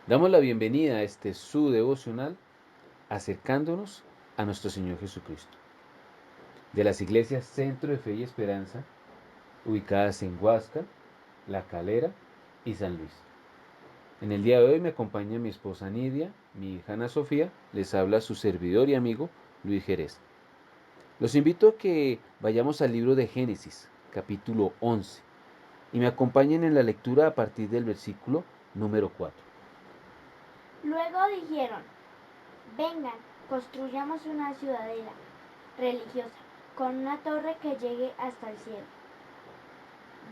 Damos la bienvenida a este su devocional acercándonos a nuestro Señor Jesucristo. De las iglesias Centro de Fe y Esperanza, ubicadas en Huasca, La Calera y San Luis. En el día de hoy me acompaña mi esposa Nidia, mi hija Ana Sofía, les habla su servidor y amigo Luis Jerez. Los invito a que vayamos al libro de Génesis, capítulo 11, y me acompañen en la lectura a partir del versículo número 4. Luego dijeron, vengan, construyamos una ciudadela religiosa con una torre que llegue hasta el cielo.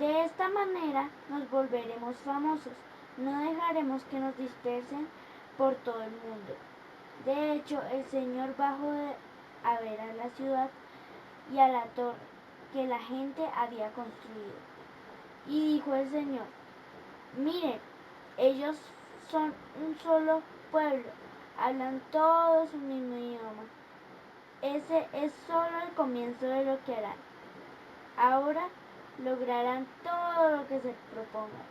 De esta manera nos volveremos famosos, no dejaremos que nos dispersen por todo el mundo. De hecho, el Señor bajó a ver a la ciudad y a la torre que la gente había construido. Y dijo el Señor, miren, ellos son un solo pueblo, hablan todos un mismo idioma. Ese es solo el comienzo de lo que harán. Ahora lograrán todo lo que se propongan.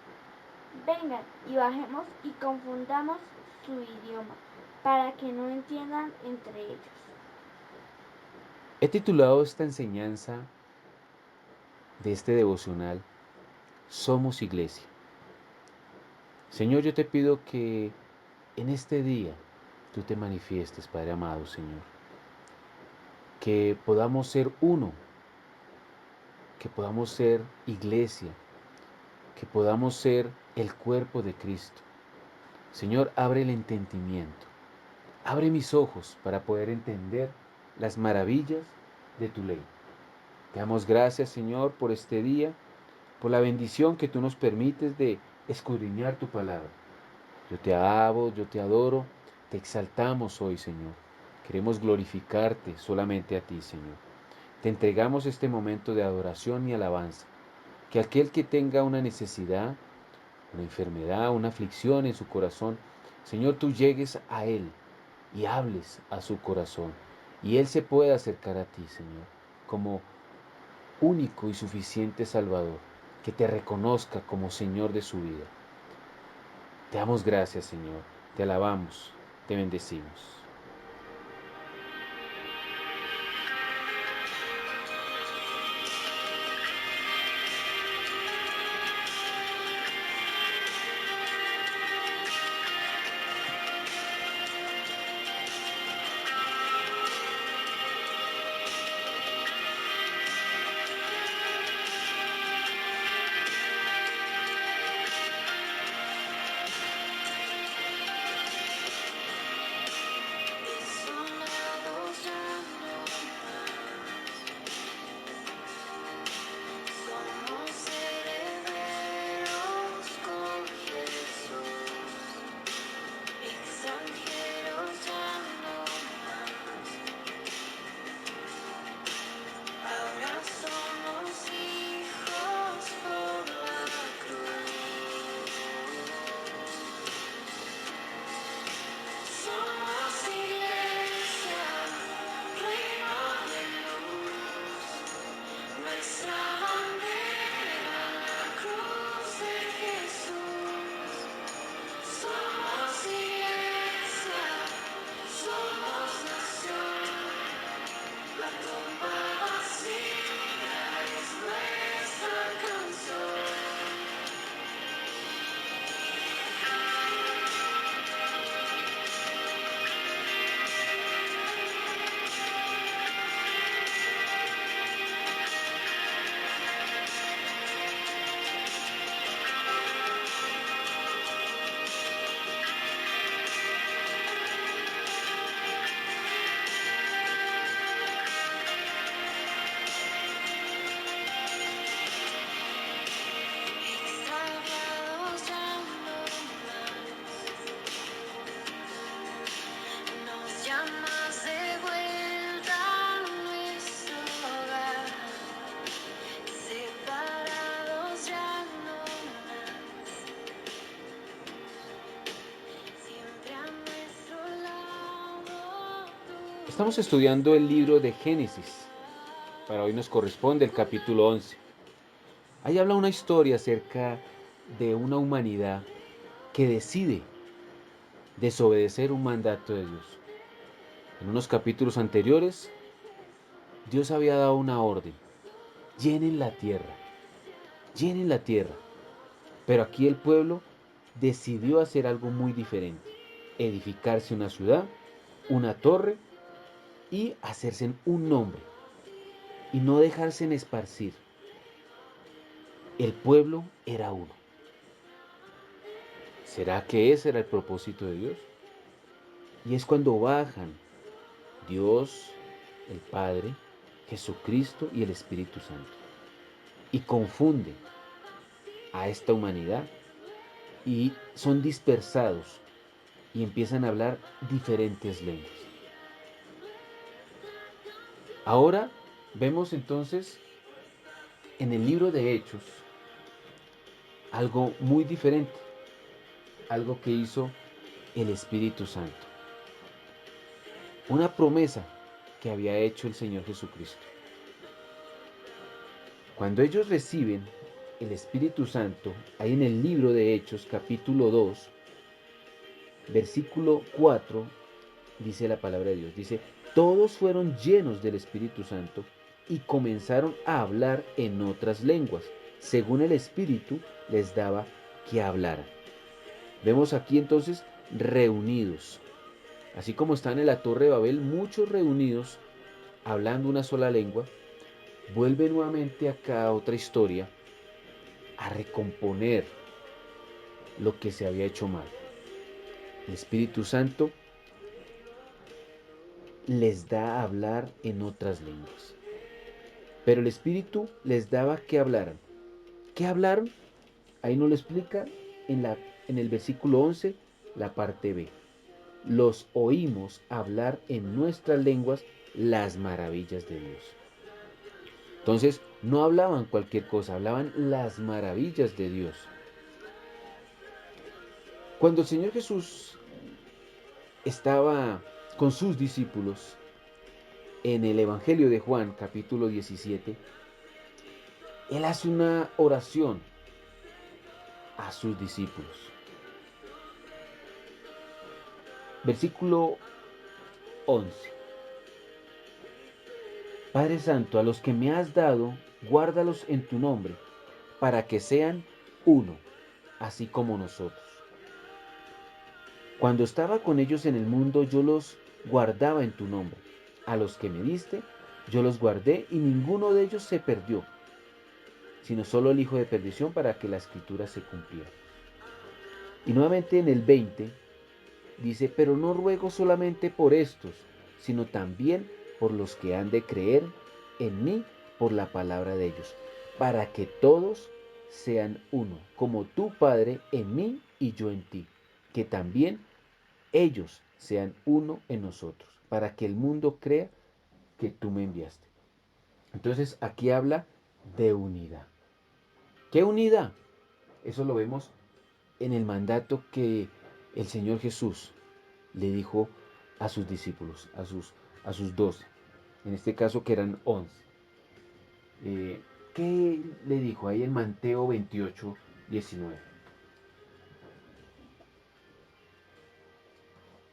Vengan y bajemos y confundamos su idioma para que no entiendan entre ellos. He titulado esta enseñanza de este devocional, Somos Iglesia. Señor, yo te pido que en este día tú te manifiestes, Padre amado, Señor. Que podamos ser uno, que podamos ser iglesia, que podamos ser el cuerpo de Cristo. Señor, abre el entendimiento, abre mis ojos para poder entender las maravillas de tu ley. Te damos gracias, Señor, por este día, por la bendición que tú nos permites de escudriñar tu palabra. Yo te amo, yo te adoro, te exaltamos hoy, Señor. Queremos glorificarte solamente a ti, Señor. Te entregamos este momento de adoración y alabanza. Que aquel que tenga una necesidad, una enfermedad, una aflicción en su corazón, Señor, tú llegues a Él y hables a su corazón. Y Él se pueda acercar a ti, Señor, como único y suficiente Salvador, que te reconozca como Señor de su vida. Te damos gracias, Señor, te alabamos, te bendecimos. Estamos estudiando el libro de Génesis. Para hoy nos corresponde el capítulo 11. Ahí habla una historia acerca de una humanidad que decide desobedecer un mandato de Dios. En unos capítulos anteriores, Dios había dado una orden: llenen la tierra, llenen la tierra. Pero aquí el pueblo decidió hacer algo muy diferente: edificarse una ciudad, una torre y hacerse un nombre y no dejarse en esparcir. El pueblo era uno. ¿Será que ese era el propósito de Dios? Y es cuando bajan Dios, el Padre, Jesucristo y el Espíritu Santo y confunden a esta humanidad y son dispersados y empiezan a hablar diferentes lenguas. Ahora vemos entonces en el libro de Hechos algo muy diferente, algo que hizo el Espíritu Santo, una promesa que había hecho el Señor Jesucristo. Cuando ellos reciben el Espíritu Santo, ahí en el libro de Hechos capítulo 2, versículo 4, dice la palabra de Dios, dice: todos fueron llenos del Espíritu Santo y comenzaron a hablar en otras lenguas, según el Espíritu les daba que hablaran. Vemos aquí entonces reunidos, así como están en la Torre de Babel, muchos reunidos hablando una sola lengua. Vuelve nuevamente acá otra historia a recomponer lo que se había hecho mal. El Espíritu Santo les da a hablar en otras lenguas. Pero el Espíritu les daba que hablaran. ¿Qué hablaron? Ahí nos lo explica en el versículo 11, la parte B. Los oímos hablar en nuestras lenguas las maravillas de Dios. Entonces, no hablaban cualquier cosa, hablaban las maravillas de Dios. Cuando el Señor Jesús estaba con sus discípulos en el Evangelio de Juan, capítulo 17, Él hace una oración a sus discípulos. Versículo 11. Padre Santo, a los que me has dado, guárdalos en tu nombre, para que sean uno, así como nosotros. Cuando estaba con ellos en el mundo, yo los guardaba en tu nombre. A los que me diste, yo los guardé y ninguno de ellos se perdió, sino solo el hijo de perdición, para que la escritura se cumpliera. Y nuevamente en el 20 dice: pero no ruego solamente por estos, sino también por los que han de creer en mí por la palabra de ellos, para que todos sean uno, como tú, Padre, en mí y yo en ti, que también ellos sean uno en nosotros, para que el mundo crea que tú me enviaste. Entonces aquí habla de unidad. ¿Qué unidad? Eso lo vemos en el mandato que el Señor Jesús le dijo a sus discípulos, a sus 12, en este caso que eran 11. ¿Qué le dijo ahí en Mateo 28, 19?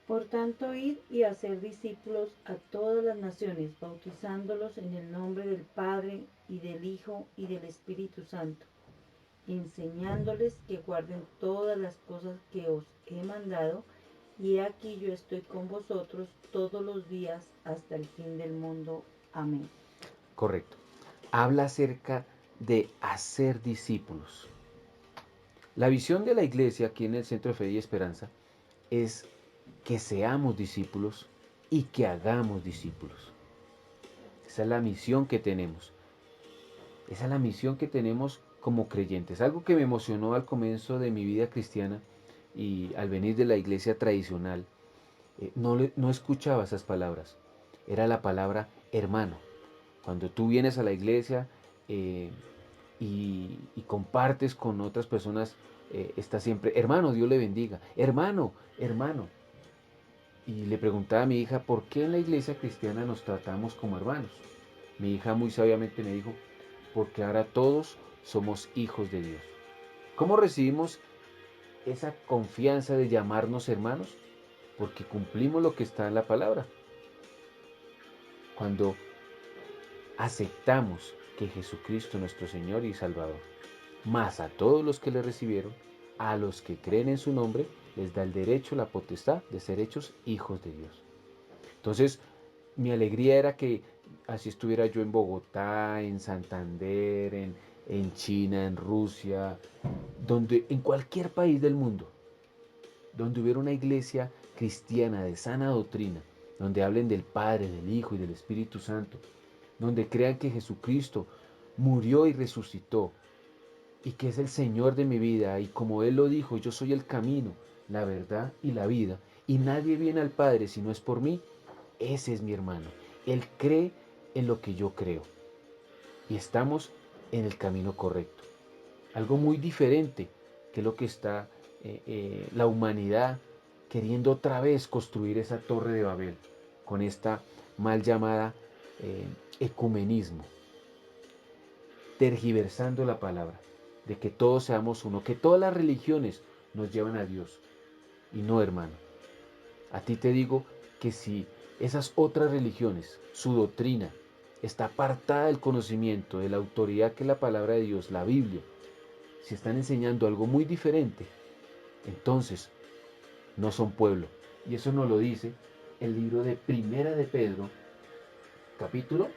Por tanto, id y hacer discípulos a todas las naciones, bautizándolos en el nombre del Padre, y del Hijo, y del Espíritu Santo, enseñándoles que guarden todas las cosas que os he mandado, y he aquí yo estoy con vosotros todos los días hasta el fin del mundo. Amén. Correcto. Habla acerca de hacer discípulos. La visión de la iglesia aquí en el Centro de Fe y Esperanza es que seamos discípulos y que hagamos discípulos. Esa es la misión que tenemos. Esa es la misión que tenemos como creyentes. Algo que me emocionó al comienzo de mi vida cristiana y al venir de la iglesia tradicional, no escuchaba esas palabras. Era la palabra hermano. Cuando tú vienes a la iglesia y compartes con otras personas, está siempre: hermano, Dios le bendiga, hermano, hermano. Y le preguntaba a mi hija: ¿por qué en la iglesia cristiana nos tratamos como hermanos? Mi hija muy sabiamente me dijo: porque ahora todos somos hijos de Dios. ¿Cómo recibimos esa confianza de llamarnos hermanos? porque cumplimos lo que está en la palabra. Cuando aceptamos que Jesucristo nuestro Señor y Salvador, más a todos los que le recibieron, a los que creen en su nombre, les da el derecho, la potestad de ser hechos hijos de Dios. Entonces, mi alegría era que así estuviera yo en Bogotá, en Santander, en China, en Rusia, en cualquier país del mundo, donde hubiera una iglesia cristiana de sana doctrina, donde hablen del Padre, del Hijo y del Espíritu Santo, donde crean que Jesucristo murió y resucitó y que es el Señor de mi vida, y como Él lo dijo, yo soy el camino, la verdad y la vida, y nadie viene al Padre si no es por mí. Ese es mi hermano. Él cree en lo que yo creo y estamos en el camino correcto. Algo muy diferente que lo que está la humanidad queriendo otra vez construir esa torre de Babel con esta mal llamada ecumenismo, tergiversando la palabra, de que todos seamos uno, que todas las religiones nos llevan a Dios. Y no, hermano, a ti te digo que si esas otras religiones, su doctrina, está apartada del conocimiento, de la autoridad que es la palabra de Dios, la Biblia, si están enseñando algo muy diferente, entonces no son pueblo. Y eso nos lo dice el libro de Primera de Pedro, capítulo,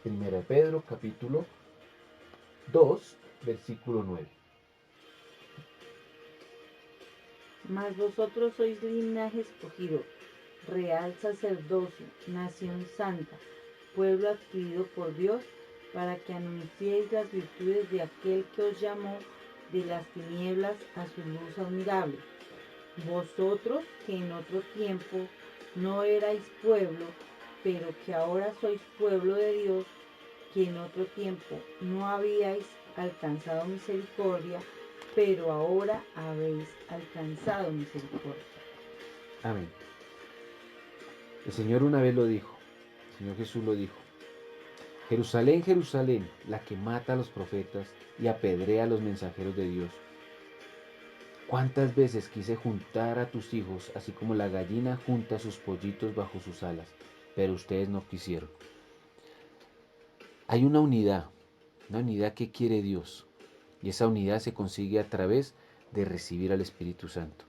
Primera de Pedro, capítulo 2, versículo 9. Mas vosotros sois linaje escogido, real sacerdocio, nación santa, pueblo adquirido por Dios, para que anunciéis las virtudes de aquel que os llamó de las tinieblas a su luz admirable. Vosotros que en otro tiempo no erais pueblo, pero que ahora sois pueblo de Dios, que en otro tiempo no habíais alcanzado misericordia, pero ahora habéis alcanzado misericordia. Amén. El Señor una vez lo dijo, el Señor Jesús lo dijo: Jerusalén, Jerusalén, la que mata a los profetas y apedrea a los mensajeros de Dios. ¿Cuántas veces quise juntar a tus hijos, así como la gallina junta sus pollitos bajo sus alas, pero ustedes no quisieron? Hay una unidad que quiere Dios, y esa unidad se consigue a través de recibir al Espíritu Santo.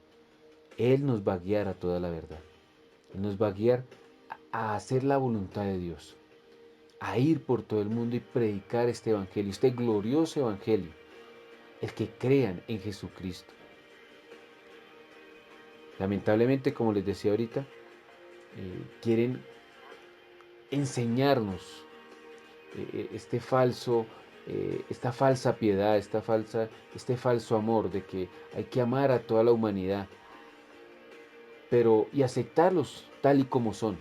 Él nos va a guiar a toda la verdad. Él nos va a guiar a hacer la voluntad de Dios, a ir por todo el mundo y predicar este evangelio, este glorioso evangelio, el que crean en Jesucristo. Lamentablemente, como les decía ahorita, quieren enseñarnos esta falsa piedad, este falso amor de que hay que amar a toda la humanidad, y aceptarlos tal y como son,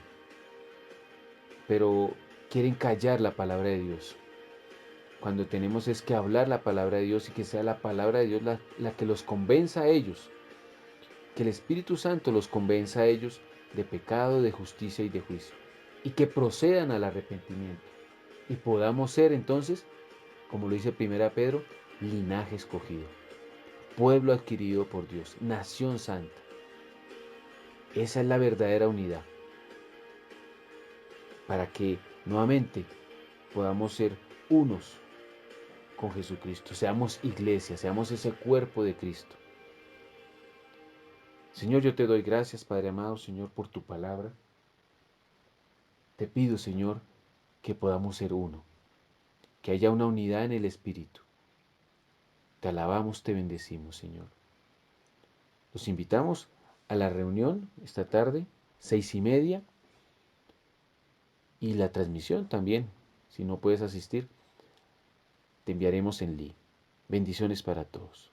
pero quieren callar la palabra de Dios. Cuando tenemos es que hablar la palabra de Dios y que sea la palabra de Dios la que los convenza a ellos, que el Espíritu Santo los convenza a ellos de pecado, de justicia y de juicio, y que procedan al arrepentimiento, y podamos ser entonces, como lo dice 1 Pedro, linaje escogido, pueblo adquirido por Dios, nación santa. Esa es la verdadera unidad, para que nuevamente podamos ser unos con Jesucristo, seamos iglesia, seamos ese cuerpo de Cristo. Señor, yo te doy gracias, Padre amado, Señor, por tu palabra. Te pido, Señor, que podamos ser uno, que haya una unidad en el Espíritu. Te alabamos, te bendecimos, Señor. Los invitamos a la reunión esta tarde, 6:30, y la transmisión también. Si no puedes asistir, te enviaremos en link. Bendiciones para todos.